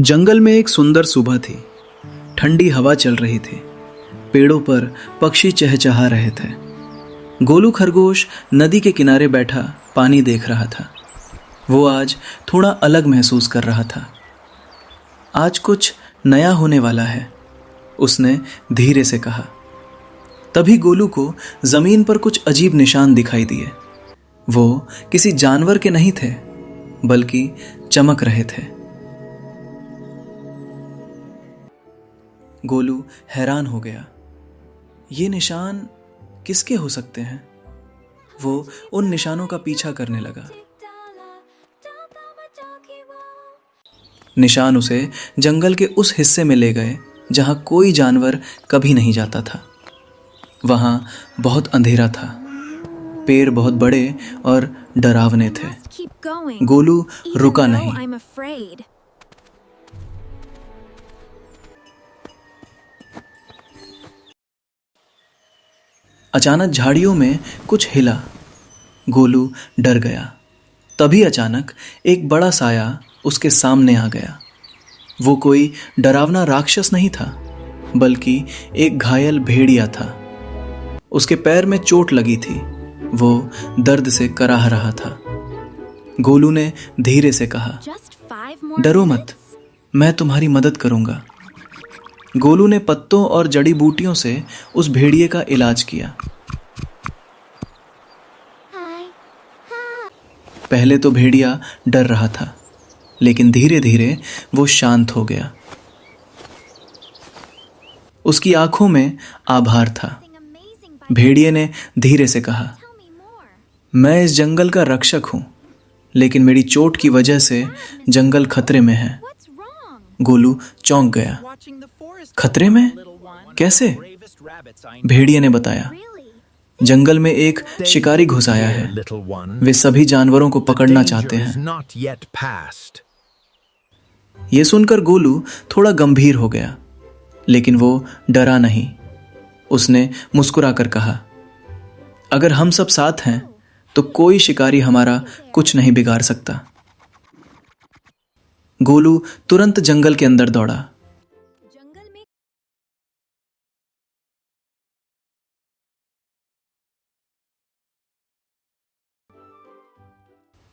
जंगल में एक सुंदर सुबह थी। ठंडी हवा चल रही थी। पेड़ों पर पक्षी चहचहा रहे थे। गोलू खरगोश नदी के किनारे बैठा पानी देख रहा था। वो आज थोड़ा अलग महसूस कर रहा था। आज कुछ नया होने वाला है, उसने धीरे से कहा। तभी गोलू को जमीन पर कुछ अजीब निशान दिखाई दिए। वो किसी जानवर के नहीं थे, बल्कि चमक रहे थे। गोलू हैरान हो गया। ये निशान किसके हो सकते हैं? वो उन निशानों का पीछा करने लगा। निशान उसे जंगल के उस हिस्से में ले गए जहां कोई जानवर कभी नहीं जाता था। वहां बहुत अंधेरा था। पेड़ बहुत बड़े और डरावने थे। गोलू रुका नहीं। अचानक झाड़ियों में कुछ हिला। गोलू डर गया। तभी अचानक एक बड़ा साया उसके सामने आ गया। वो कोई डरावना राक्षस नहीं था, बल्कि एक घायल भेड़िया था। उसके पैर में चोट लगी थी। वो दर्द से कराह रहा था। गोलू ने धीरे से कहा, डरो मत, मैं तुम्हारी मदद करूंगा। गोलू ने पत्तों और जड़ी बूटियों से उस भेड़िए का इलाज किया। पहले तो भेड़िया डर रहा था, लेकिन धीरे धीरे वो शांत हो गया। उसकी आंखों में आभार था। भेड़िए ने धीरे से कहा, मैं इस जंगल का रक्षक हूं, लेकिन मेरी चोट की वजह से जंगल खतरे में है। गोलू चौंक गया। खतरे में? कैसे? भेड़िए ने बताया, जंगल में एक शिकारी घुस आया है। वे सभी जानवरों को पकड़ना चाहते हैं। यह सुनकर गोलू थोड़ा गंभीर हो गया, लेकिन वो डरा नहीं। उसने मुस्कुराकर कहा, अगर हम सब साथ हैं तो कोई शिकारी हमारा कुछ नहीं बिगाड़ सकता। गोलू तुरंत जंगल के अंदर दौड़ा।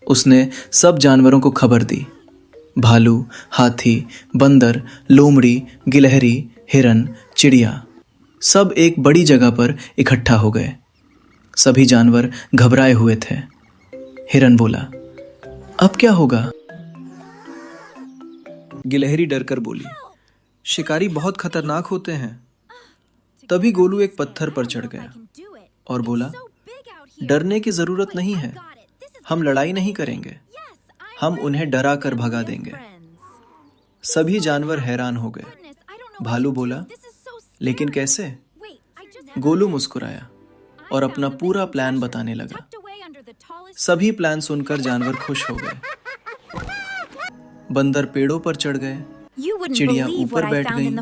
उसने सब जानवरों को खबर दी। भालू, हाथी, बंदर, लोमड़ी, गिलहरी, हिरन, चिड़िया सब एक बड़ी जगह पर इकट्ठा हो गए। सभी जानवर घबराए हुए थे। हिरन बोला, अब क्या होगा? गिलहरी डरकर बोली, शिकारी बहुत खतरनाक होते हैं। तभी गोलू एक पत्थर पर चढ़ गया और बोला, डरने की जरूरत नहीं है, हम लड़ाई नहीं करेंगे, हम उन्हें डरा कर भगा देंगे। सभी जानवर हैरान हो गए। भालू बोला, लेकिन कैसे? गोलू मुस्कुराया और अपना पूरा प्लान बताने लगा। सभी प्लान सुनकर जानवर खुश हो गए। बंदर पेड़ों पर चढ़ गए, चिड़िया ऊपर बैठ गईं।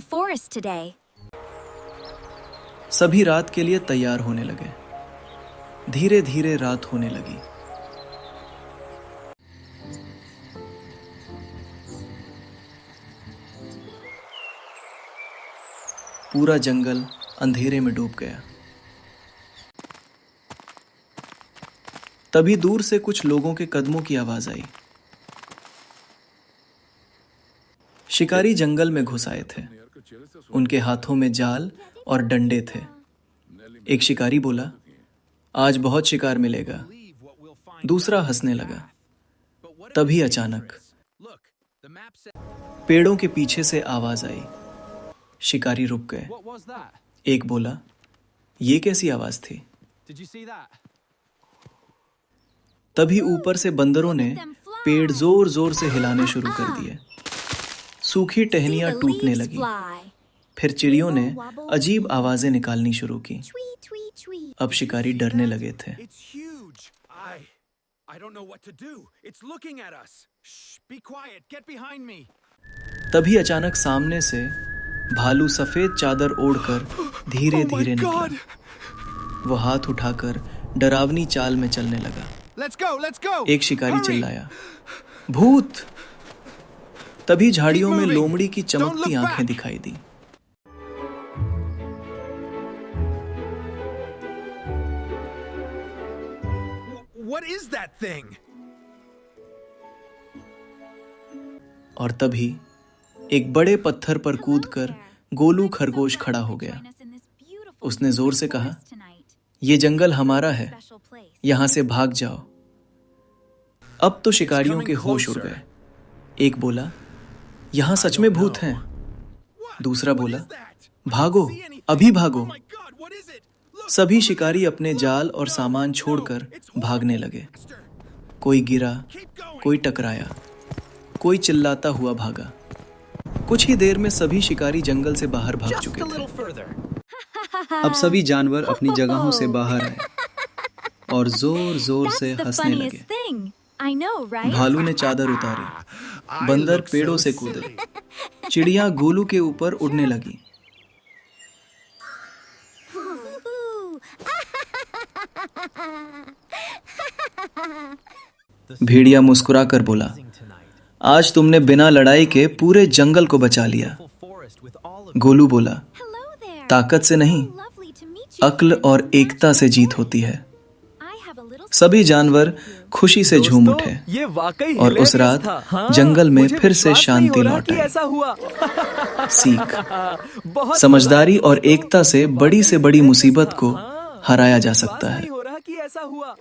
सभी रात के लिए तैयार होने लगे। धीरे धीरे रात होने लगी। पूरा जंगल अंधेरे में डूब गया। तभी दूर से कुछ लोगों के कदमों की आवाज आई। शिकारी जंगल में घुस आए थे। उनके हाथों में जाल और डंडे थे। एक शिकारी बोला, आज बहुत शिकार मिलेगा। दूसरा हंसने लगा। तभी अचानक पेड़ों के पीछे से आवाज आई। शिकारी रुक गए। एक बोला, ये कैसी आवाज थी? तभी ऊपर से बंदरों ने पेड़ जोर जोर से हिलाने शुरू कर दिए। सूखी टहनियां टूटने लगी। फिर चिड़ियों ने अजीब आवाजें निकालनी शुरू की। अब शिकारी डरने लगे थे। तभी अचानक सामने से भालू सफेद चादर ओढ़कर धीरे धीरे निकला। वो हाथ उठाकर डरावनी चाल में चलने लगा। एक शिकारी चिल्लाया, भूत! तभी झाड़ियों में लोमड़ी की चमकती आंखें दिखाई दी। What is that thing? और तभी एक बड़े पत्थर पर कूदकर गोलू खरगोश खड़ा हो गया। उसने जोर से कहा, ये जंगल हमारा है, यहां से भाग जाओ। अब तो शिकारियों के होश उड़ गए। एक बोला, यहां सच में भूत हैं। दूसरा बोला, भागो, अभी भागो। सभी शिकारी अपने जाल और सामान छोड़कर भागने लगे। कोई गिरा, कोई टकराया, कोई चिल्लाता हुआ भागा। कुछ ही देर में सभी शिकारी जंगल से बाहर भाग चुके थे। अब सभी जानवर अपनी जगहों से बाहर आए और जोर जोर से हंसने लगे। भालू ने चादर उतारी, बंदर पेड़ों से कूदे, चिड़िया गोलू के ऊपर उड़ने लगी। भेड़िया मुस्कुराकर बोला, आज तुमने बिना लड़ाई के पूरे जंगल को बचा लिया। गोलू बोला, ताकत से नहीं, अक्ल और एकता से जीत होती है। सभी जानवर खुशी से झूम उठे ये वाकई और उस रात जंगल में फिर से शांति लौट आई। ऐसा हुआ। सीख, समझदारी और एकता से बड़ी मुसीबत को हराया जा सकता है। हो रहा कि ऐसा हुआ।